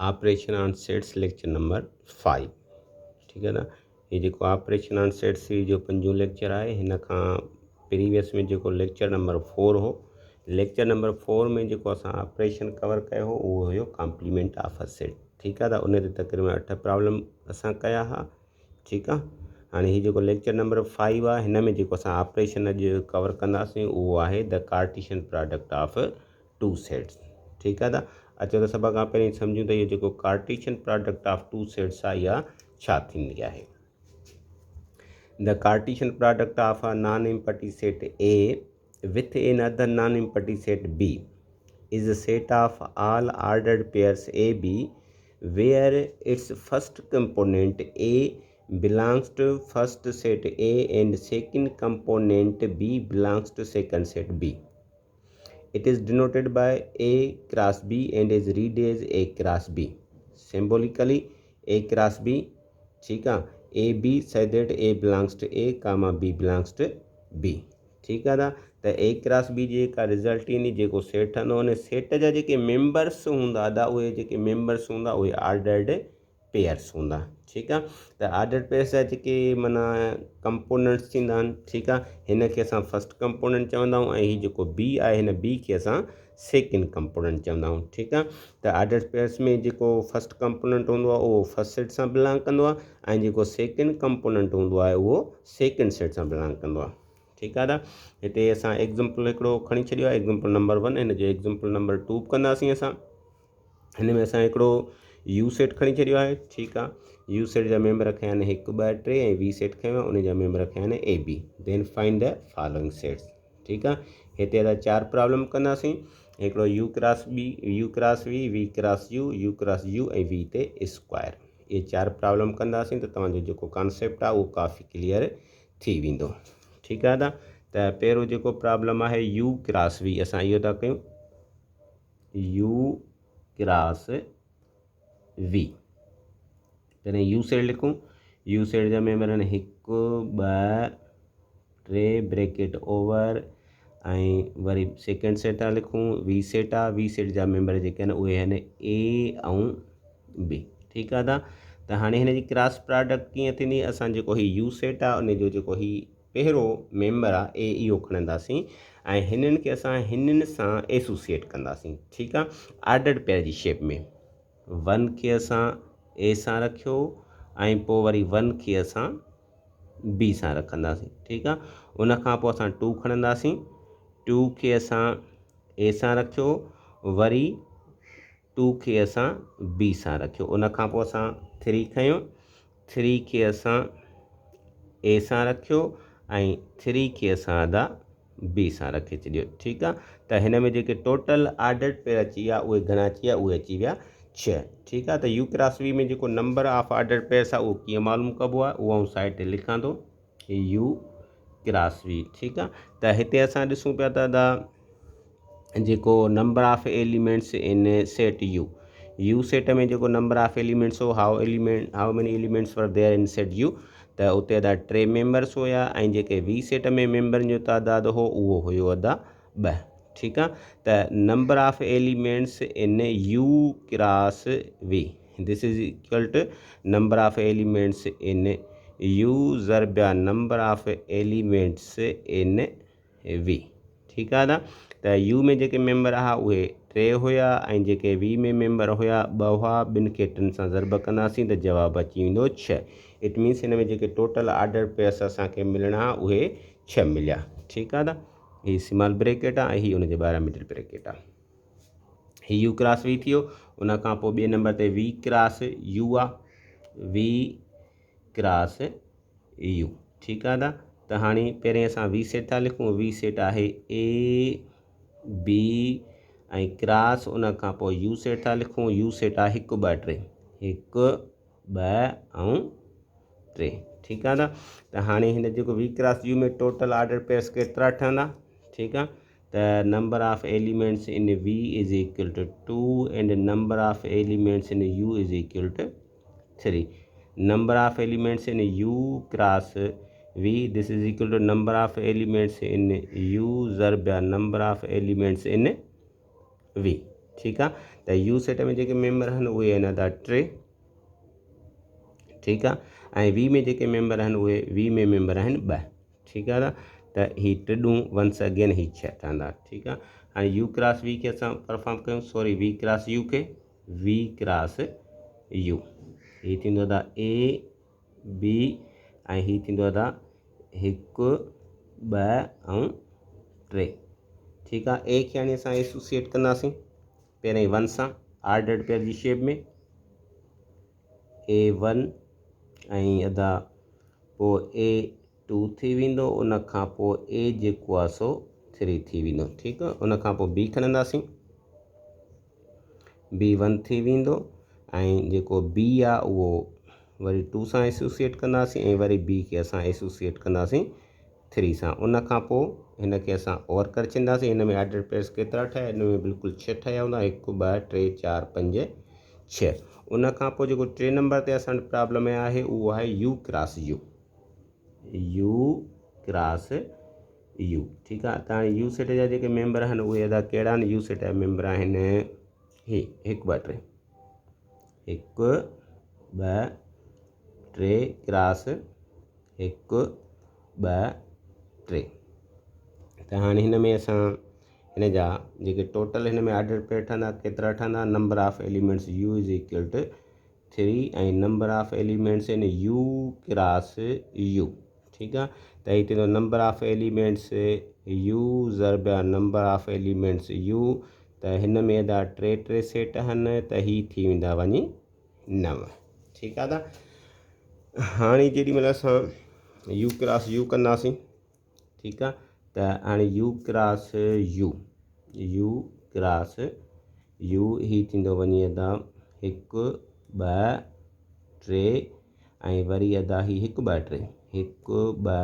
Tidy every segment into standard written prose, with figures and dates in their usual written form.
Operation on sets lecture number 5 ठीक है ना। ये जो ऑपरेशन ऑन सेट्स जो 5 लेक्चर है हिन खां प्रीवियस में जो लेक्चर नंबर 4 हो। लेक्चर नंबर 4 में जो असां ऑपरेशन कवर कयो हो उहो हुयो कॉम्प्लीमेंट ऑफ अ सेट। ठीक है। उन ते तक़रीबन 8 प्रॉब्लम असां कया हा। ठीक है। हाँ ये जो लेक्चर नंबर 5 आहे हिन में जो असां ऑपरेशन अॼु कवर कंदासीं उहो आहे the Cartesian product of two sets. ठीक है। अचो त सभ खां पहिरीं सम्झूं त इहो जो Cartesian product of two sets आहे इहा छा थींदी आहे। The Cartesian product of a non empty set A with another non-empty set B is a set of all ordered pairs AB where its first component A belongs to first set A and second component B belongs to second set B. It is denoted by A cross B and is read as A cross B. Symbolically A cross B, ठीक है। A B say that A belongs to A comma B belongs to B। ठीक है। त ए cross B जेका result ईंदी जेको set हूंदो उन सेट जा जेके मेंबर्स हूंदा उहे जेके मेंबर्स हूंदा उहे ऑर्डर्ड पेयर्स हूंदा। ठीकु आहे। त ऑर्डर्ड पेयर्स जा जेके माना कंपोनेंट्स थींदा आहिनि। ठीकु आहे। हिन खे असां फस्ट कंपोनेंट चवंदा आहियूं ऐं हीअ जेको बी आहे हिन बी खे असां सेकेंड कंपोनेंट चवंदा आहियूं। ठीकु आहे। त ऑर्डर्ड पेयर्स में जेको फस्ट कंपोनेंट हूंदो आहे उहो फस्ट सेट सां बिलोंग कंदो आहे ऐं जेको सेकेंड कंपोनेंट हूंदो आहे उहो सेकेंड सेट सां बिलोंग कंदो आहे। ठीक है। हिते असां एग्ज़ाम्पल हिकिड़ो खणी छॾियो आहे एग्ज़ाम्पल नंबर 1। हिन जो एग्ज़ाम्पल नंबर 2 कंदासीं असां। हिन में असां हिकिड़ो यू सेट खणी छॾियो आहे। ठीकु आहे। यू सेट जा मेंबर खया आहिनि 1 2 3 ऐं वी सेट खयो आहे उन जा मेंबर खया आहिनि A B. Then find the following sets. ठीकु आहे। हिते असां 4 प्रॉब्लम कंदासीं। हिकिड़ो U cross B, U cross V cross U cross U ऐं वी ते स्क्वायर। ये 4 प्रॉब्लम कंदासीं त तव्हांजो जेको कॉन्सेप्ट आहे उहो काफ़ी क्लियर थी वेंदो। ठीक है। त पहिरों जो प्रॉब्लम है यू क्रॉस वी असां इहो था कयूं यू क्रॉस वी। तॾहिं यू सेट लिखूं। यू सेट जा मेंबर आहिनि 1 2 3 ब्रैकेट ओवर ऐं वरी सेकेंड सेट आहे लिखूं वी सेट आहे। वी सेट जा मेंबर जेके आहिनि उहे आहिनि ए ऐं बी। ठीकु आहे। त हाणे हिन जी क्रॉस प्रोडक्ट कीअं थींदी। असां जेको हीउ यू सेट आहे उन जो जेको हीउ पहिरों मेंबर आहे ए इहो खणंदासीं ऐं हिननि खे असां हिननि सां एसोसिएट कंदासीं। ठीकु आहे। ऑर्डर्ड पेयर जी शेप में 1 खे असां ए सां रखियो ऐं पोइ वरी 1 खे असां बी सां रखंदासीं। ठीकु आहे। उन खां पोइ असां 2 खणंदासीं 2 खे असां ए सां रखियो वरी 2 खे असां बी सां रखियो। उन खां पोइ असां 3 खयूं 3 खे असां ए सां रखियो ऐं 3 खे असां अदा बी सां रखे छॾियो। ठीकु आहे। त हिन में जेके टोटल ऑर्डर्ड पेयर अची विया उहे घणा अची विया उहे अची विया 6। ठीकु आहे। त यू क्रॉस वी में जेको नंबर ऑफ ऑर्डर्ड पेयर्स आहे उहो कीअं मालूम कबो आहे उहो आउं साइड ते लिखां थो यू क्रॉस वी। ठीकु आहे। त हिते असां ॾिसूं पिया त जेको number of elements in set U set में जेको नंबर ऑफ एलिमेंट्स हो how many elements were there in set U त उते अदा 3 मेंबर्स हुया ऐं जेके वी सेट में मेंबरनि जो तादादु हो उहो हुयो अदा 2। ठीकु आहे। त number of elements in U cross V this is equal to number of elements in U ज़रबिया number of elements in V. ठीकु आहे। त यू में जेके मेंबर हुआ उहे 3 हुया ऐं जेके वी में मेंबर हुया 2 हुआ। ॿिनि खे 3 सां ज़रब कंदासीं त जवाबु अची वेंदो 6। इट मीन्स हिन में जेके टोटल ऑर्डर पेयर्स असांखे मिलणा उहे 6 मिलिया। ठीकु आहे। हीअ स्मॉल ब्रैकेट आहे ऐं हीअ हुनजे ॿाहिरां मिडिल ब्रैकेट आहे। हीअ यू क्रॉस वी थियो। उन खां पोइ ॿिए नंबर ते वी क्रॉस यू आहे वी क्रॉस यू। ठीकु आहे। त हाणे पहिरें असां वी सेट था लिखूं। वी सेट आहे ए बी ऐं क्रॉस उन खां पोइ यू सेट था लिखूं। यू सेट आहे 1 2 3 1 2 ऐं 3। ठीकु आहे। त हाणे हिन जेको वी क्रॉस यू में टोटल ऑर्डर पेयर्स केतिरा ठहंदा। ठीकु आहे। त number of elements in V is equal to 2 and number of elements in U is equal to 3। Number of elements in U cross V this is equal to number of elements in U ज़रबिया number of elements in V. ठीकु आहे। त U set में जेके member आहिनि उहे आहिनि अदा 3, ठीकु आहे। ऐं वी में जेके मेंबर आहिनि उहे वी में मेंबर आहिनि 2, ठीकु आहे। त ही टिडूं वंस अगेन ही 6 ठहंदा, ठीकु आहे। हाणे यू क्रॉस वी खे असां परफॉर्म कयूं, सॉरी वी क्रॉस यू खे, वी क्रॉस यू ही थींदो अदा ए बी ऐं ही थींदो अदा 1 2 ऐं 3, ठीकु आहे। ए खे हाणे असां एसोसिएट कंदासीं पहिरीं 1 सां आर्डर्ड पेयर जी शेप में, A1 ऐं अदा पोइ A2 थी वेंदो, उन खां पोइ A जेको आहे सो 3 थी वेंदो, ठीकु आहे। उन खां पोइ B खणंदासीं, B1 थी वेंदो ऐं जेको B आहे उहो वरी 2 सां एसोसिएट कंदासीं ऐं वरी B खे असां एसोसिएट कंदासीं 3 सां। उन खां पोइ हिन खे असां और करे छॾींदासीं। हिन में आर्डर पेयर्स केतिरा ठहिया, हिन में बिल्कुलु 6 ठहिया हूंदा, 1 2 3 4 5 6। उन खां पोइ जेको 3 नंबर ते असां प्रॉब्लम में आहे उहो आहे U cross U, U cross U, ठीकु आहे। त हाणे यू सेट जा जेके मेंबर आहिनि उहे अदा कहिड़ा आहिनि, यू सेट जा मेंबर आहिनि ही 1 2 3, 1 2 3 क्रॉस 1 2 3। त हाणे हिन में असां हिन जा जेके टोटल हिन में आर्डर पेयर ठहंदा केतिरा ठहंदा, number of elements U is equal to 3 ऐं नंबर ऑफ एलिमेंट्स आहिनि यू क्रॉस यू, ठीकु आहे। त ही थींदो नंबर ऑफ एलिमेंट्स यू ज़रबा नंबर ऑफ एलिमेंट्स यू, त हिन में अदा 3 3 सेट आहिनि, त ही थी वेंदा वञी 9, ठीकु आहे। त हाणे जेॾीमहिल असां यू क्रॉस यू कंदासीं, ठीकु आहे। त हाणे U cross U, U cross U ही थींदो वञी अदा 1 2 3 ऐं वरी अदा ही 1 2 3 1 2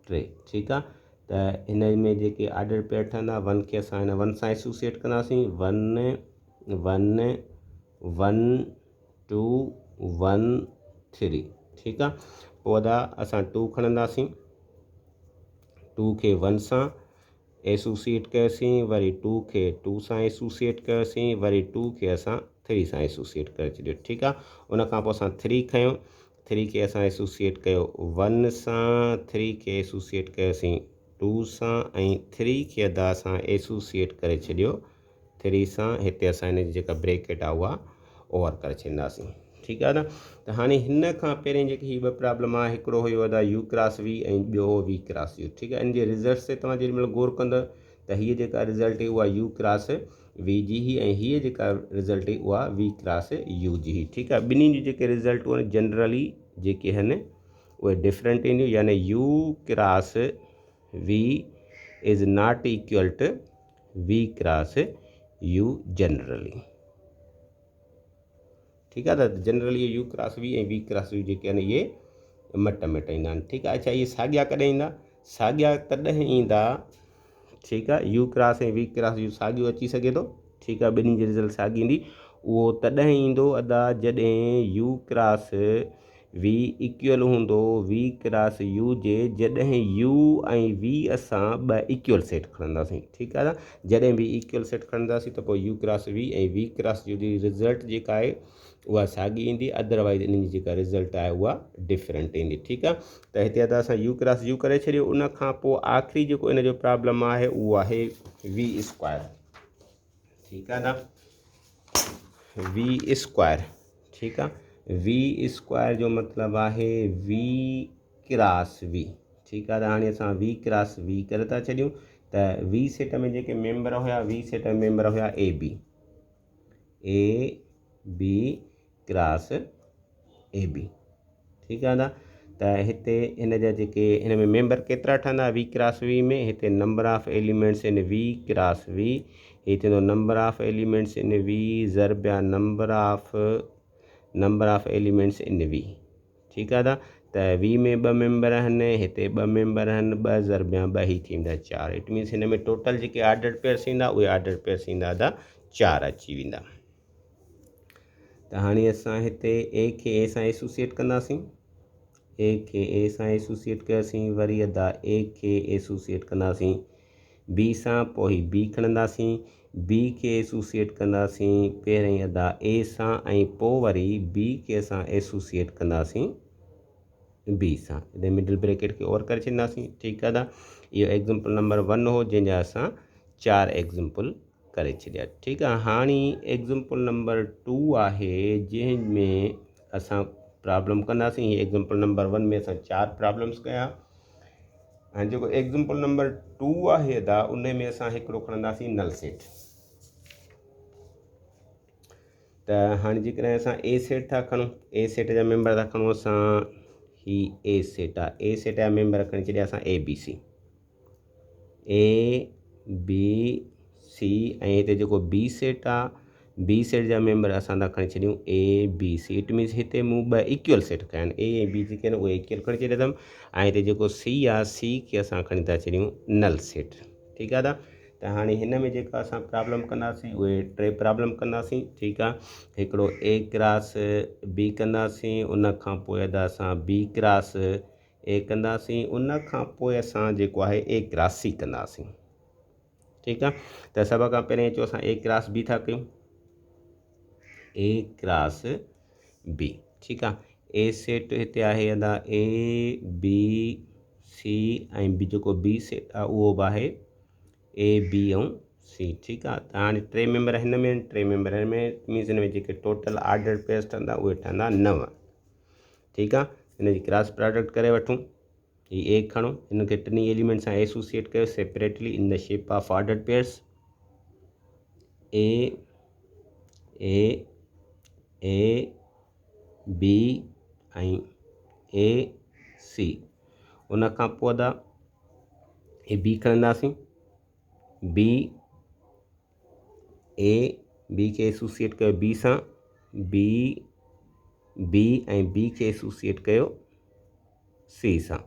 3, ठीकु आहे। त हिन में जेके आर्डर पेयर ठहंदा 1 खे असां हिन 1 सां एसोसिएट कंदासीं, 1 1 1 2 1 3, ठीकु आहे। पोइ अदा असां 2 खणंदासीं, 2 खे 1 सां एसोसिएट कयोसीं, वरी 2 खे 2 सां एसोसिएट कयोसीं, वरी 2 खे असां 3 सां एसोसिएट करे छॾियो, ठीकु आहे। उन खां पोइ असां 3 खयों, 3 खे असां एसोसिएट कयो 1 सां, 3 खे एसोसिएट कयोसीं 2 सां ऐं 3 खे अदा असां एसोसिएट करे छॾियो 3 सां। हिते असां हिन जी जेका ब्रेकेट आहे उहा ओवर करे छॾींदासीं, ठीकु आहे न। त हाणे हिन खां पहिरें जेकी हीअ ॿ प्रॉब्लम आहे, हिकिड़ो हुयो अदा यू क्रॉस वी ऐं ॿियो वी क्रॉस यू, ठीकु आहे। इन जे रिज़ल्ट्स ते तव्हां जेॾीमहिल गौर कंदव त हीअ जेका रिज़ल्ट हुई उहा यू क्रॉस वी जी ही ऐं हीअ जेका रिज़ल्ट हुई उहा वी क्रॉस यू जी ही, ठीकु आहे। ॿिन्हिनि जी जेके रिज़ल्ट आहिनि जनरली जेके आहिनि उहे डिफरेंट ईंदियूं, यानी U cross V is not equal to V cross U generally, ठीकु आहे। त जनरली यू क्रॉस वी ऐं वी क्रॉस यू जेके आहिनि इहे मट में ईंदा आहिनि, ठीकु आहे। अच्छा, इहे साॻिया कॾहिं ईंदा, साॻिया तॾहिं ईंदा, ठीकु आहे। यू क्रॉस ऐं वी क्रॉस यू साॻियो अची सघे थो, ठीकु आहे। ॿिन्हिनि जी रिज़ल्ट साॻी ईंदी, उहो तॾहिं ईंदो अदा जॾहिं यू क्रॉस वी इक्वल हूंदो वी क्रॉस यू जे, जॾहिं यू ऐं वी असां ॿ इक्वल सेट खणंदासीं, ठीकु आहे न। जॾहिं बि इक्वल सेट खणंदासीं त पोइ यू क्रॉस वी ऐं वी क्रॉस यू जी रिज़ल्ट जेका आहे उहा साॻी ईंदी, अदरवाइज़ इन्हनि जी जेका रिज़ल्ट आहे उहा डिफरेंट ईंदी, ठीकु आहे। त हिते अदा असां यू क्रॉस यू करे छॾियो। उन खां पोइ आख़िरी जेको इन जो प्रॉब्लम आहे उहो आहे वी स्क्वायर, ठीकु आहे न। वी स्क्वायर, ठीकु आहे। वी स्क्वायर जो मतिलबु आहे वी क्रॉस वी, ठीकु आहे। त हाणे असां वी क्रॉस वी करे था छॾियूं। त वी सेट में जेके मेंबर हुया, वी सेट में मेंबर हुया A B cross A B, ठीकु आहे न। त हिते हिन जा जेके हिन में मेंबर केतिरा ठहंदा वी क्रॉस वी में, हिते number of elements in V cross V, हीअ थींदो number of elements in V ज़रबिया number of elements in V, ठीकु आहे न। त वी में 2 मेंबर आहिनि, हिते 2 मेंबर आहिनि, 2 ज़रबिया 2 ही थी वेंदा 4। इट मीन्स हिन में टोटल जेके आर्डर पेयर्स ईंदा उहे आर्डर पेयर्स ईंदा अदा 4 अची वेंदा। त हाणे असां हिते ए खे ए सां एसोसिएट कंदासीं, ए खे ए सां एसोसिएट कयोसीं, वरी अदा ए खे एसोसिएट कंदासीं बी सां, पोइ ही बी खणंदासीं, बी खे एसोसिएट कंदासीं पहिरीं अदा ए सां ऐं पोइ वरी बी खे असां एसोसिएट कंदासीं बी सां। हिन मिडिल ब्रैकेट खे ओवर करे छॾींदासीं। ठीकु आहे दा, इहो एग्ज़ाम्पल नंबर 1 हो जंहिंजा असां 4 एग्ज़ाम्पल करे छॾिया। ठीकु आहे, हाणे एग्ज़ाम्पल नंबर 2 आहे जंहिंमें असां प्रॉब्लम कंदासीं। हीअ एग्ज़ाम्पल नंबर 1 में असां 4 प्रॉब्लम्स कया। ऐं जेको एग्ज़ाम्पल नंबर 2 आहे अदा उन में असां हिकिड़ो खणंदासीं नल सेट। त हाणे जेकॾहिं असां ए सेट था खणूं, ए सेट जा मेंबर था खणूं असां, ही ए सेट आहे। ए सेट जा मेंबर खणी छॾिया असां ए बी सी ऐं हिते जेको बी सेट आहे, बी सेट जा मेंबर असां था खणी छॾियूं A B C. It means हिते मूं 2 इक्वल सेट खया आहिनि, ए ऐं बी जेके आहिनि उहे इक्वल खणी छॾिया अथमि। ऐं हिते जेको सी आहे, सी खे असां खणी था छॾियूं नल सेट। ठीकु आहे दा, त हाणे हिन में जेका असां प्रॉब्लम कंदासीं उहे 3 प्रॉब्लम कंदासीं। ठीकु आहे, हिकिड़ो ए क्रॉस बी कंदासीं, उन खां पोइ अदा असां बी क्रॉस ए कंदासीं, उन खां पोइ असां जेको आहे ए क्रॉस सी कंदासीं। ठीकु आहे, त सभ खां पहिरियों अचो असां ए क्रॉस बी था कयूं, ए क्रॉस बी। ठीकु आहे, ए सेट हिते आहे अदा ए बी सी ऐं बी जेको बी सेट आहे उहो बि आहे ए बी ऐं सी। ठीकु आहे, त हाणे 3 मेंबर हिन में आहिनि, 3 मेंबर हिन में, मीन्स हिन में जेके टोटल ऑर्डर पेयर्स ठहंदा उहे ठहंदा 9। ठीकु आहे, हिन जी क्रॉस प्रोडक्ट करे वठूं। ही ए खणो, हिनखे टिनी एलिमेंट सां एसोसिएट कयो separately in the shape of order pairs A B ऐं ए सी। उन खां पोइ अदा ए बी खणंदासीं, बी खे एसोसिएट कयो बी सां, बी ऐं बी खे एसोसिएट कयो सी सां।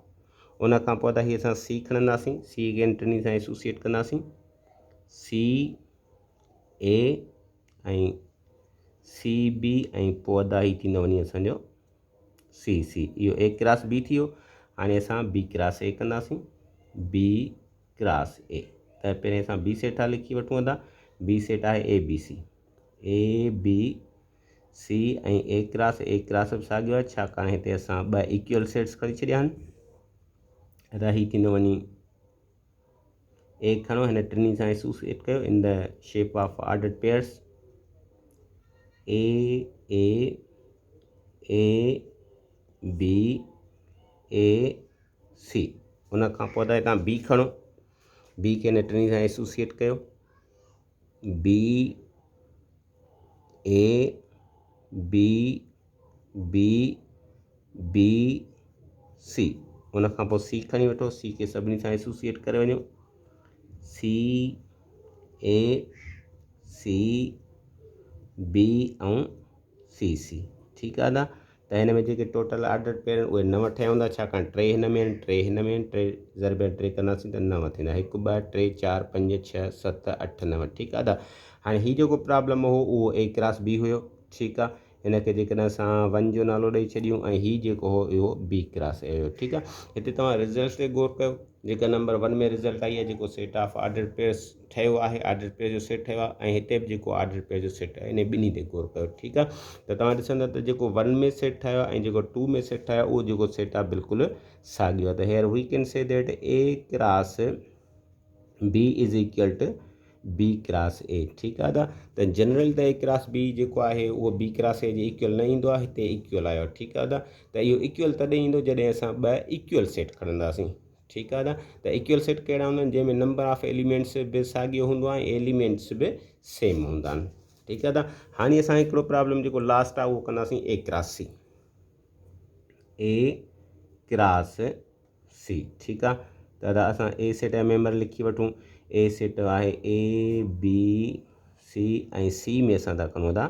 उन खां पोइ अदा हीअ असां सी खणंदासीं, सी खे टिनी सां एसोसिएट कंदासीं, सी ए ऐं सी बी ऐं पोइ अदा ही थींदो वञी असांजो सी सी। इहो ए क्रॉस बी थी वियो। हाणे असां बी क्रॉस ए कंदासीं, बी क्रॉस ए। त पहिरें असां बी सेट था लिखी वठूं अदा, बी सेट आहे ए बी सी ऐं ए क्रॉस बि साॻियो आहे, छाकाणि हिते असां 2 इक्वल सेट्स खणी छॾिया आहिनि। रही थींदो वञी ए खणो, हिन टिनी सां एसोसिएट कयो in the shape of order pairs A B A C. उन खां पोइ त हितां बी खणो, बी खे हिन टिनी सां एसोसिएट कयो बी ए बी सी। उन खां पोइ सी खणी वठो, सी खे सभिनी सां एसोसिएट करे वञो सी ए सी बी ऐं सी सी। ठीकु आहे दा, त हिन में जेके टोटल ऑर्डर पेयर आहिनि उहे 9 ठहिया हूंदा, छाकाणि 3 हिन में आहिनि, 3 हिन में आहिनि, 3 ज़रबे 3 कंदासीं त 9 थींदा। 1 2 3 4 5 6 7 8 9। ठीकु आहे दा, हाणे हीउ जेको प्रॉब्लम हो उहो ए क्रॉस बी हुयो। ठीकु आहे, हिनखे जेकॾहिं असां 1 जो नालो ॾेई छॾियूं ऐं हीउ जेको हो इहो बी क्रॉस ए हुयो। ठीकु आहे, हिते तव्हां रिज़ल्ट ते गौर कयो, जेका नंबर 1 में रिज़ल्ट आई आहे, जेको सेट ऑफ ऑर्डर पेयर्स ठहियो आहे, ऑर्डर पेयर जो सेट ठहियो आहे, ऐं हिते बि जेको ऑर्डर पेयर जो सेट आहे, इन ॿिन्ही ते गौर कयो। ठीकु आहे, त तव्हां ॾिसंदा त जेको 1 में सेट ठहियो आहे ऐं जेको 2 में सेट ठहियो आहे उहो जेको सेट आहे बिल्कुलु साॻियो आहे। त here we can say that A cross B is equal to B cross A. ठीकु आहे त जनरल त ए क्रॉस बी जेको आहे उहो बी क्रॉस ए जे इक्वल न ईंदो आहे, हिते इक्वल आयो। ठीकु आहे त इहो इक्वल तॾहिं ईंदो जॾहिं असां 2 इक्वल सेट खणंदासीं। ठीकु आहे त इक्वल सेट कहिड़ा हूंदा आहिनि, जंहिंमें नंबर ऑफ एलिमेंट्स बि साॻियो हूंदो आहे ऐं एलिमेंट्स बि सेम हूंदा आहिनि। ठीकु आहे हाणे असां हिकिड़ो प्रॉब्लम जेको लास्ट आहे उहो कंदासीं ए क्रॉस सी। ठीकु आहे, त असां ए सेट जा मेंबर लिखी वठूं। ए सेट आहे ए बी सी ऐं सी में असां था खणूं था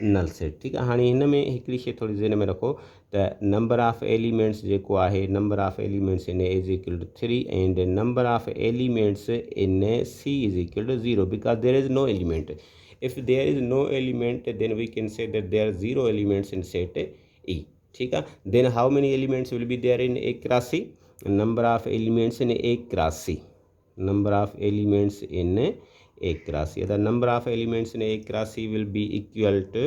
नल सेट। ठीकु आहे, हाणे हिन में हिकिड़ी शइ थोरी ज़हन में रखो त नंबर ऑफ एलिमेंट्स जेको आहे, number of elements in A is equal to 3 and number of elements in C is equal to 0 because there is no element. If there is no element then we can say that there are 0 elements in set E. ठीकु आहे, then how many elements will be there in A cross C, number of elements in A cross C, number of elements in A cross C. The number of elements in A cross C will be equal to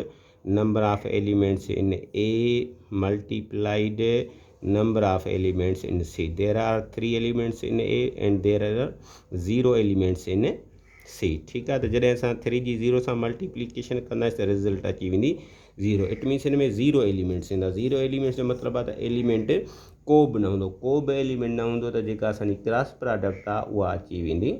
number of elements in A multiplied number of elements in C. There are 3 elements in A and there are 0 elements in C. ठीक है, तो जॾहिं असां 3 जी 0 सां multiplication कंदासीं त result अची वेंदी 0. इट मीन्स हिन में 0 एलिमेंट्स ईंदा. 0 एलिमेंट्स जो मतिलबु आहे त एलिमेंट को बि न हूंदो, को बि एलिमेंट न हूंदो त जेका असांजी क्रॉस प्रोडक्ट आहे उहा अची वेंदी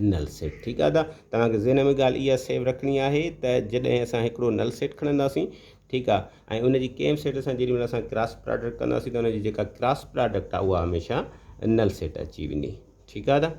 नल सेट. ठीकु आहे. तव्हांखे ज़हन में ॻाल्हि इहा सेव रखणी आहे त जॾहिं असां हिकिड़ो नल सेट खणंदासीं, ठीकु आहे, ऐं उनजी कंहिं सेट सां जेॾी महिल असां क्रॉस प्रोडक्ट कंदासीं त उनजी जेका क्रॉस प्रोडक्ट आहे उहा हमेशह नल सेट अची वेंदी. ठीकु आहे.